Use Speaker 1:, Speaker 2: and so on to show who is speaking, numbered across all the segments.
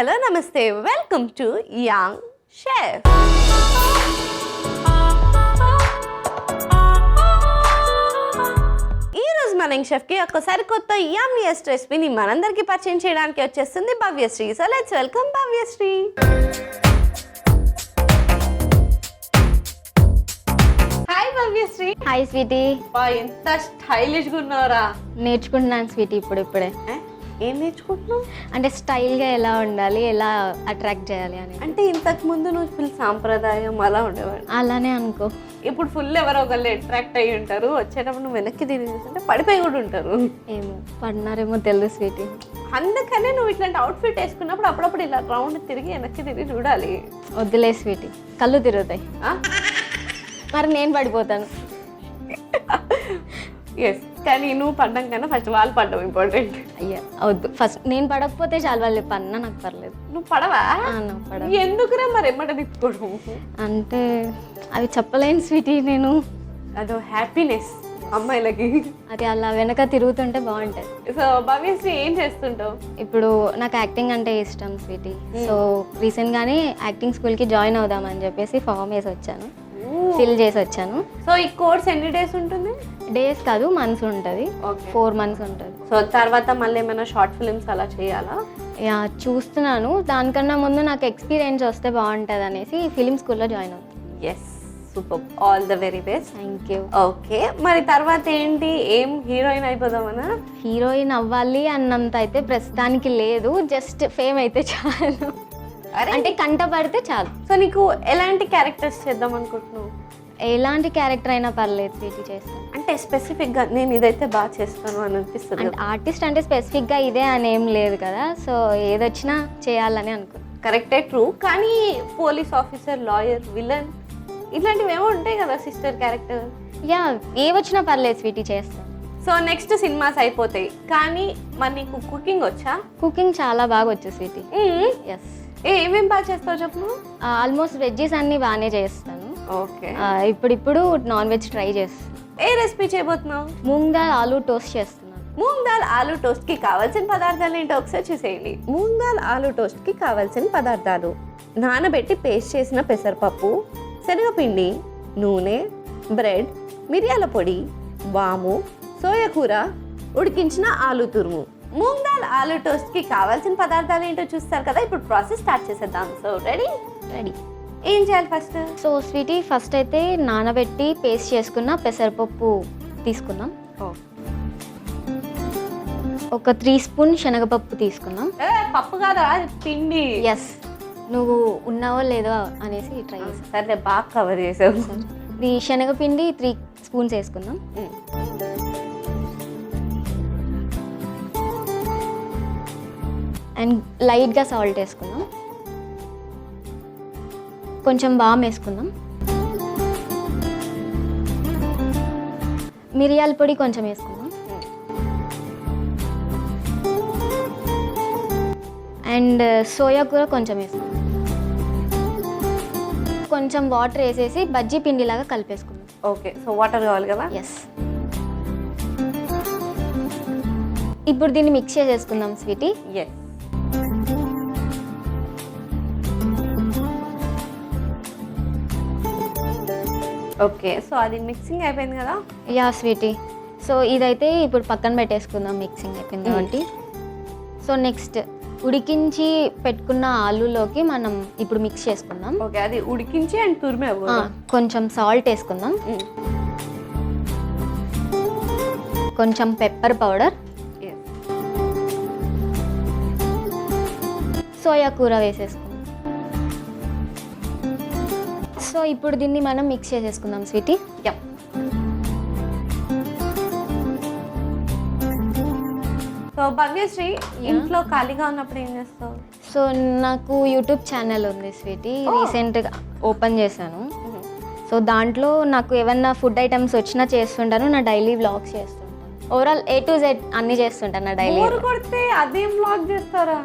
Speaker 1: Hello నమస్తే welcome to young chef. ఈరోజు మన యంగ్ షెఫ్కి ఒక్కసారి కొత్త యమ్మీయెస్ట్ రెసిపీని మనందరికీ పరిచయం చేయడానికి వచ్చేస్తుంది Bhavyasri. So let's welcome Bhavyasri. Hi Bhavyasri.
Speaker 2: Hi sweetie.
Speaker 1: ఎంత స్టైలిష్గా ఉన్నారా?
Speaker 2: నేర్చుకుంటున్నాను స్వీటీ ఇప్పుడే.
Speaker 1: ఏం నేర్చుకుంటున్నావు?
Speaker 2: అంటే స్టైల్గా ఎలా ఉండాలి, ఎలా అట్రాక్ట్ చేయాలి అని.
Speaker 1: అంటే ఇంతకు ముందు నువ్వు ఫుల్ సాంప్రదాయం అలా ఉండేవాడు.
Speaker 2: అలానే అనుకో.
Speaker 1: ఇప్పుడు ఫుల్ ఎవరో ఒకళ్ళు అట్రాక్ట్ అయ్యి ఉంటారు, వచ్చేటప్పుడు నువ్వు వెనక్కి తిరిగి చూస్తుంటే పడిపోయి కూడా ఉంటారు.
Speaker 2: ఏమో పడినారేమో తెలియదు స్వీటీ.
Speaker 1: అందుకనే నువ్వు ఇట్లాంటి అవుట్ఫిట్ వేసుకున్నప్పుడు అప్పుడప్పుడు ఇలా రౌండ్ తిరిగి వెనక్కి తిరిగి చూడాలి.
Speaker 2: వద్దులే స్వీటీ, కళ్ళు తిరుగుతాయి. మరి నేను పడిపోతాను.
Speaker 1: ఎస్, కానీ నువ్వు పడ్డం కన్నా ఫస్ట్ వాళ్ళు పడ్డం ఇంపార్టెంట్.
Speaker 2: అయ్యా వద్దు, ఫస్ట్ నేను పడకపోతే చాలు, వాళ్ళు పడినా నాకు పర్లేదు.
Speaker 1: నువ్వు పడవా?
Speaker 2: నాకు పడవ.
Speaker 1: ఎందుకురా మరి ఎమ్మట తిప్పుకోవడం?
Speaker 2: అంటే అవి చెప్పలేను స్వీటీ. నేను
Speaker 1: అదో హ్యాపీనెస్ అమ్మాయిలకి.
Speaker 2: అది అలా వెనక తిరుగుతుంటే బాగుంటుంది.
Speaker 1: సో భవ్యశ్రీ ఏం చేస్తుంటావు?
Speaker 2: ఇప్పుడు నాకు యాక్టింగ్ అంటే ఇష్టం స్వీటీ. సో రీసెంట్గానే యాక్టింగ్ స్కూల్కి జాయిన్ అవుదామని చెప్పేసి ఫామ్ వేసి వచ్చాను, ఫిల్ చేసి వచ్చాను.
Speaker 1: సో ఈ కోర్స్ ఎన్ని డేస్ ఉంటుంది?
Speaker 2: డేస్ కాదు, మంత్స్ ఉంటుంది. 4 months ఉంటుంది.
Speaker 1: సో తర్వాత మళ్ళీ ఏమైనా షార్ట్ ఫిల్మ్స్ అలా చేయాలా?
Speaker 2: యా చూస్తున్నాను. దానికన్నా ముందు నాకు ఎక్స్పీరియన్స్ వస్తే బాగుంటుంది అనేసి ఫిలిం స్కూల్లో జాయిన్ అవుతాను.
Speaker 1: Yes, super, all the very best.
Speaker 2: Thank you.
Speaker 1: Okay, మరి తర్వాత ఏంటి? ఏం హీరోయిన్ అయిపోదామనా?
Speaker 2: హీరోయిన్ అవ్వాలి అన్నంత అయితే ప్రస్తుతానికి లేదు, జస్ట్ ఫేమ్ అయితే చాలు. అంటే కంట పడితే చాలు.
Speaker 1: సో నీకు ఎలాంటి క్యారెక్టర్స్ చేద్దాం అనుకుంటున్నావు?
Speaker 2: ఎలాంటి క్యారెక్టర్ అయినా పర్లేదు స్వీటీ, చేస్తాను.
Speaker 1: అంటే స్పెసిఫిక్గా నేను ఇదైతే బాగా చేస్తాను అని అనిపిస్తుంది.
Speaker 2: అంటే ఆర్టిస్ట్ అంటే స్పెసిఫిక్గా ఇదే అని ఏం లేదు కదా, సో ఏదొచ్చినా చేయాలని అనుకున్నాను.
Speaker 1: కరెక్టే, ట్రూ. కానీ పోలీస్ ఆఫీసర్, లాయర్, విలన్ ఇట్లాంటివి ఏమో ఉంటాయి కదా సిస్టర్ క్యారెక్టర్.
Speaker 2: యా ఏ వచ్చినా పర్లేదు స్వీటీ, చేస్తాను.
Speaker 1: సో నెక్స్ట్ సినిమాస్ అయిపోతాయి, కానీ మరి నీకు కుకింగ్ వచ్చా?
Speaker 2: కుకింగ్ చాలా బాగా వచ్చు స్వీటీ. ఎస్.
Speaker 1: ఏమేం బాగా చేస్తావు చెప్పు?
Speaker 2: ఆల్మోస్ట్ వెజ్జెస్ అన్ని బాగానే చేస్తాను.
Speaker 1: ఓకే.
Speaker 2: ఇప్పుడు నాన్ వెజ్ ట్రై చేస్తాను.
Speaker 1: ఏ రెసిపీ చేయబోతున్నావు?
Speaker 2: మూంగ్ దాల్ ఆలూ టోస్ట్ చేస్తున్నాను.
Speaker 1: మూంగ్ దాల్ ఆలూ టోస్ట్కి కావాల్సిన పదార్థాలు ఏంటో ఒకసారి చూసేయండి. మూంగ్ దాల్ ఆలూ టోస్ట్కి కావాల్సిన పదార్థాలు: నానబెట్టి పేస్ట్ చేసిన పెసరపప్పు, శనగపిండి, నూనె, బ్రెడ్, మిరియాల పొడి, వాము, సోయా కూర, ఉడికించిన ఆలూ తురుము. మూంగ్ దాల్ ఆలూ టోస్ట్కి కావాల్సిన పదార్థాలు ఏంటో చూస్తారు కదా, ఇప్పుడు ప్రాసెస్ స్టార్ట్ చేసేద్దాం. So ready? ఏం చేయాలి ఫస్ట్?
Speaker 2: సో స్వీటీ, ఫస్ట్ అయితే నానబెట్టి పేస్ట్ చేసుకున్న పెసరపప్పు తీసుకుందాం. ఒక 3 స్పూన్ శనగపప్పు తీసుకుందాం.
Speaker 1: పప్పు కాదా, పిండి.
Speaker 2: ఎస్, నువ్వు ఉన్నావో లేదో అనేసి ట్రై చేస్తాను.
Speaker 1: సరే, బాగా కవర్ చేసావు.
Speaker 2: ఈ శనగపిండి 3 స్పూన్స్ వేసుకుందాం. అండ్ లైట్గా సాల్ట్ వేసుకుందాం. కొంచెం వామ్ వేసుకుందాం. మిరియాల పొడి కొంచెం వేసుకుందాం. అండ్ సోయా కూర కొంచెం వేసుకుందాం. కొంచెం వాటర్ వేసేసి బజ్జీ పిండిలాగా కలిపేసుకుందాం.
Speaker 1: ఓకే, సో వాటర్ కావాలి కదా?
Speaker 2: ఎస్. ఇప్పుడు దీన్ని మిక్స్ చేసేసుకుందాం స్వీటీ.
Speaker 1: ఎస్. ఓకే, సో అది మిక్సింగ్ అయిపోయింది కదా?
Speaker 2: Yeah Sweety. సో ఇదైతే ఇప్పుడు పక్కన పెట్టేసుకుందాం, మిక్సింగ్ అయిపోయింది కాబట్టి. సో నెక్స్ట్ ఉడికించి పెట్టుకున్న ఆలూలోకి మనం ఇప్పుడు మిక్స్ చేసుకుందాం.
Speaker 1: ఓకే, అది ఉడికించి అండ్ తురిమే.
Speaker 2: కొంచెం సాల్ట్ వేసుకుందాం. కొంచెం పెప్పర్ పౌడర్, సోయా కూర వేసేసుకుందాం. సో ఇప్పుడు దీన్ని మనం మిక్స్ చేసేసుకుందాం స్వీటీ.
Speaker 1: సో భవ్యశ్రీ, ఇంట్లో ఖాళీగా ఉన్నప్పుడు ఏం చేస్తావు?
Speaker 2: సో నాకు యూట్యూబ్ ఛానల్ ఉంది స్వీటీ, రీసెంట్గా ఓపెన్ చేశాను. సో దాంట్లో నాకు ఏమన్నా ఫుడ్ ఐటమ్స్ వచ్చినా చేస్తుంటాను, నా డైలీ వ్లాగ్స్ చేస్తుంటాను. ఓవరాల్ A to Z అన్నీ చేస్తుంటాను నా డైలీ.
Speaker 1: బోర్ కొడితే అదేం వ్లాగ్ చేస్తారా?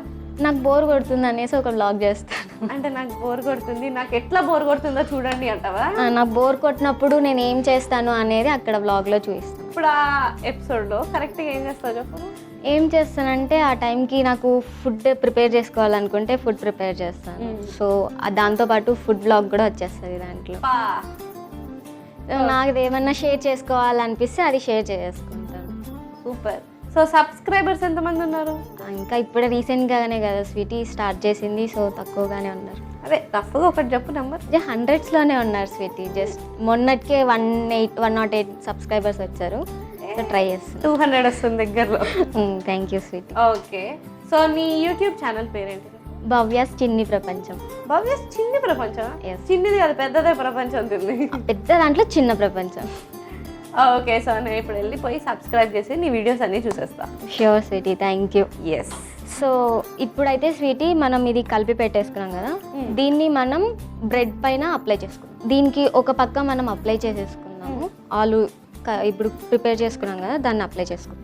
Speaker 2: నాకు బోర్ కొడుతుంది అనేసి ఒక వ్లాగ్ చేస్తాను.
Speaker 1: అంటే నాకు బోర్ కొడుతుంది, నాకు ఎట్లా బోర్ కొడుతుందో చూడండి అంటావా?
Speaker 2: నాకు బోర్ కొట్టినప్పుడు నేను ఏం చేస్తాను అనేది అక్కడ వ్లాగ్లో చూపిస్తాను.
Speaker 1: ఇప్పుడు ఆ ఎపిసోడ్లో కరెక్ట్గా ఏం చేస్తావు చెప్పు?
Speaker 2: ఏం చేస్తానంటే ఆ టైంకి నాకు ఫుడ్ ప్రిపేర్ చేసుకోవాలనుకుంటే ఫుడ్ ప్రిపేర్ చేస్తాను. సో దాంతోపాటు ఫుడ్ బ్లాగ్ కూడా వచ్చేస్తుంది దాంట్లో. సో నాకు ఏమన్నా షేర్ చేసుకోవాలనిపిస్తే అది షేర్ చేసుకుంటాను.
Speaker 1: సూపర్. సో సబ్స్క్రైబర్స్ ఎంతమంది ఉన్నారు?
Speaker 2: ఇంకా ఇప్పుడే రీసెంట్గానే కదా స్వీటీ స్టార్ట్ చేసింది, సో తక్కువగానే ఉన్నారు.
Speaker 1: అదే రఫ్గా ఒకటి చెప్పు నెంబర్.
Speaker 2: 100sలోనే ఉన్నారు స్వీటీ. జస్ట్ మొన్నటికే 108 సబ్స్క్రైబర్స్ వచ్చారు. సో ట్రై చేస్తాను.
Speaker 1: 200 వస్తుంది దగ్గరలో.
Speaker 2: Thank you sweetie.
Speaker 1: Okay. So నీ యూట్యూబ్ ఛానల్ పేరేంటి?
Speaker 2: భవ్యాస్ చిన్ని ప్రపంచం.
Speaker 1: భవ్యాస్ చిన్ని ప్రపంచం?
Speaker 2: Yes.
Speaker 1: చిన్నిది కాదు, పెద్దదే ప్రపంచం ఉంటుంది.
Speaker 2: పెద్ద దాంట్లో చిన్న ప్రపంచం.
Speaker 1: ఓకే. సో నేను ఇప్పుడు వెళ్ళిపోయి సబ్స్క్రైబ్ చేసి నీ వీడియోస్ అన్నీ చూసేస్తా.
Speaker 2: Sure sweetie, thank you.
Speaker 1: Yes.
Speaker 2: So ఇప్పుడైతే స్వీటీ మనం ఇది కలిపి పెట్టేసుకున్నాం కదా, దీన్ని మనం బ్రెడ్ పైన అప్లై చేసుకుందాం. దీనికి ఒక పక్క మనం అప్లై చేసేసుకుందాము. ఆలు ఇప్పుడు ప్రిపేర్ చేసుకున్నాం కదా, దాన్ని అప్లై చేసుకుందాం.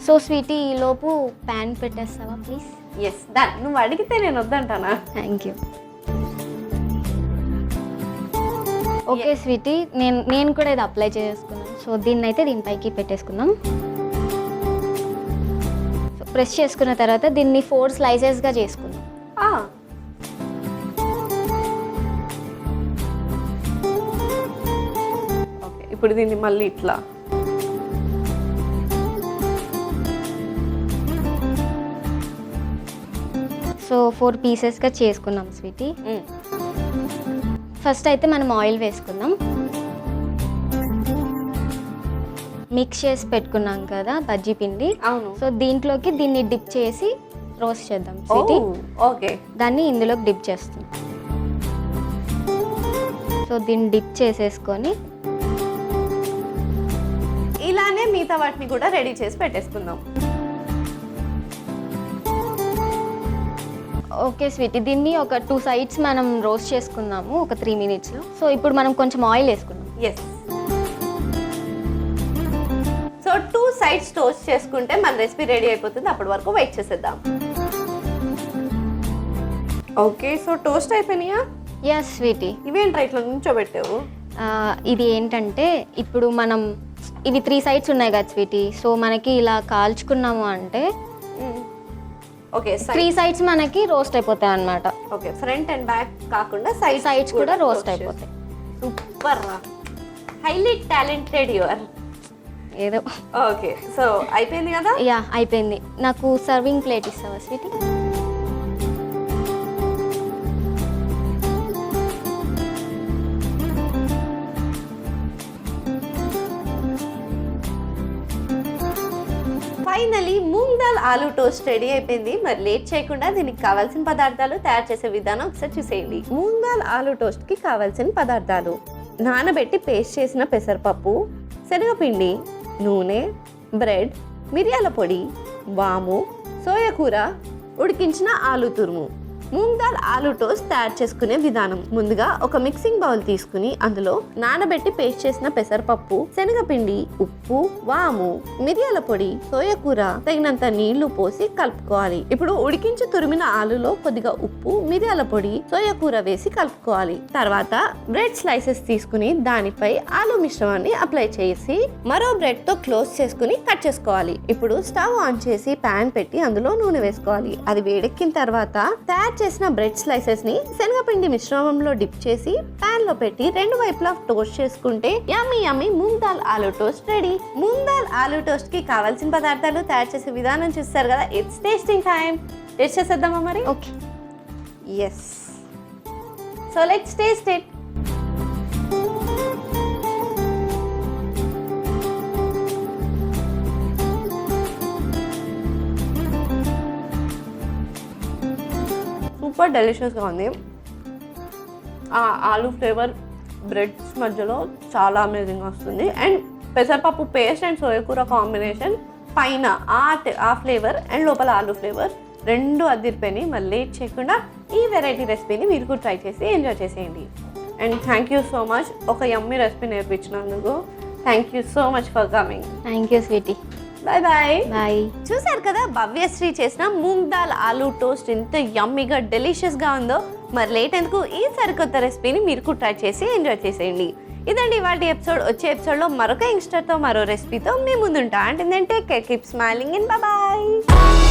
Speaker 2: సో స్వీటీ ఈలోపు ప్యాన్ పెట్టేస్తావా ప్లీజ్?
Speaker 1: Yes done. నువ్వు అడిగితే నేను వద్దంటానా?
Speaker 2: Thank you. ఓకే స్వీటీ, నేను కూడా ఇది అప్లై చేసుకున్నాను. సో దీన్ని అయితే దీనిపైకి పెట్టేసుకుందాం. ప్రెస్ చేసుకున్న తర్వాత దీన్ని 4 స్లైసెస్గా చేసుకుందాం.
Speaker 1: ఓకే. ఇప్పుడు దీన్ని మళ్ళీ ఇట్లా
Speaker 2: సో 4 పీసెస్గా చేసుకున్నాం స్వీటీ. ఫస్ట్ అయితే మనం ఆయిల్ వేసుకుందాం. మిక్స్ చేసి పెట్టుకున్నాం కదా బజ్జీ పిండి.
Speaker 1: అవును.
Speaker 2: సో దీంట్లోకి దీన్ని డిప్ చేసి రోస్ట్ చేద్దాం స్వీటీ.
Speaker 1: ఓకే.
Speaker 2: దాన్ని ఇందులోకి డిప్ చేస్తాం. సో దీన్ని డిప్ చేసేసుకొని
Speaker 1: ఇలానే మిగతా వాటిని కూడా రెడీ చేసి పెట్టేసుకుందాం.
Speaker 2: ఓకే స్వీటీ, దీన్ని ఒక 2 సైడ్స్ మనం రోస్ట్ చేసుకుందాము ఒక 3 minutesలో. సో ఇప్పుడు మనం కొంచెం ఆయిల్ వేసుకుందాం.
Speaker 1: ఎస్. సో 2 సైడ్స్ టోస్ట్ చేసుకుంటే మన రెసిపీ రెడీ అయిపోతుంది. అప్పటి వరకు వెయిట్ చేసేద్దాం. ఓకే. సో టోస్ట్ అయిపోయినాయా?
Speaker 2: Yes sweetie.
Speaker 1: ఇవేంట్రా ఇట్లా నుంచోబెట్టావు?
Speaker 2: ఇది ఏంటంటే ఇప్పుడు మనం ఇవి 3 సైడ్స్ ఉన్నాయి కదా స్వీటీ. సో మనకి ఇలా కాల్చుకున్నాము అంటే
Speaker 1: ఓకే
Speaker 2: 3 సైడ్స్ మనకి రోస్ట్ అయిపోతాయి అన్నమాట.
Speaker 1: ఓకే. ఫ్రంట్ అండ్ బ్యాక్ కాకుండా
Speaker 2: సైడ్స్ కూడా రోస్ట్ అయిపోతాయి.
Speaker 1: సూపర్ రా. Highly talented you are.
Speaker 2: ఏదో.
Speaker 1: ఓకే. సో అయిపోయింది కదా?
Speaker 2: యా అయిపోయింది. నాకు సర్వింగ్ ప్లేట్ ఇస్తావా sweetie?
Speaker 1: Finally moong dal aloo toast ready అయిపోయింది. మరి లేట్ చేయకుండా దీనికి కావాల్సిన పదార్థాలు తయారు చేసే విధానం ఒకసారి చూసేయండి. మూంగ్ దాల్ ఆలూ టోస్ట్ కి కావాల్సిన పదార్థాలు: నానబెట్టి పేస్ట్ చేసిన పెసరపప్పు, శనగపిండి, నూనె, బ్రెడ్, మిరియాల పొడి, వాము, సోయా కూర, ఉడికించిన ఆలూ తురుము. మూంగ్ దాల్ ఆలూ టోస్ట్ తయారు చేసుకునే విధానం: ముందుగా ఒక మిక్సింగ్ బౌల్ తీసుకుని అందులో నానబెట్టి పేస్ట్ చేసిన పెసరపప్పు, శనగపిండి, ఉప్పు, వాము, మిరియాల పొడి, సోయా కూర, తగినంత నీళ్లు పోసి కలుపుకోవాలి. ఇప్పుడు ఉడికించి తురిమిన ఆలులో కొద్దిగా ఉప్పు, మిరియాల పొడి, సోయా కూర వేసి కలుపుకోవాలి. తర్వాత బ్రెడ్ స్లైసెస్ తీసుకుని దానిపై ఆలూ మిశ్రమాన్ని అప్లై చేసి మరో బ్రెడ్ తో క్లోజ్ చేసుకుని కట్ చేసుకోవాలి. ఇప్పుడు స్టవ్ ఆన్ చేసి పాన్ పెట్టి అందులో నూనె వేసుకోవాలి. అది వేడెక్కిన తర్వాత తయారు చేసిన బ్రెడ్ స్లైసెస్ ని శనగపిండి మిశ్రమంలో డిప్ చేసి పాన్ లో పెట్టి 2 వైపులా టోస్ట్ చేసుకుంటే yummy yummy moong dal aloo toast ready. Moong dal aloo toast కి కావాల్సిన పదార్థాలు తయారు చేసే విధానం చూస్తారు కదా. It's tasting time. టేస్ట్ చేసేద్దామా మరి?
Speaker 2: Okay.
Speaker 1: Yes. So let's taste it. Super డెలిషియస్గా ఉంది. ఆలూ ఫ్లేవర్ బ్రెడ్స్ మధ్యలో చాలా అమేజింగ్గా వస్తుంది. అండ్ పెసరపప్పు పేస్ట్ అండ్ సోయా కూర కాంబినేషన్ పైన ఆ ఫ్లేవర్ అండ్ లోపల ఆలూ ఫ్లేవర్ రెండు అదిరిపోయినాయి. మరి లేట్ చేయకుండా ఈ వెరైటీ రెసిపీని మీరు కూడా ట్రై చేసి ఎంజాయ్ చేసేయండి. And thank you so much ఒక యమ్మీ రెసిపీ నేర్పించినందుకు. Thank you so much for coming.
Speaker 2: Thank you sweetie.
Speaker 1: Bye bye.
Speaker 2: Bye.
Speaker 1: చూసారు కదా భవ్యశ్రీ చేసిన మూంగ్ దాల్ ఆలూ టోస్ట్ ఎంత యమ్మీగా డెలిషియస్గా ఉందో. మరి లేట్ ఎందుకు, ఈ సరికొత్త రెసిపీని మీరు కూడా ట్రై చేసి ఎంజాయ్ చేసేయండి. ఇదండి ఇవాళ ఎపిసోడ్. వచ్చే ఎపిసోడ్లో మరొక యంగ్స్టర్తో మరో రెసిపీతో మీ ముందుంటా. అంటే take care, keep smiling and bye.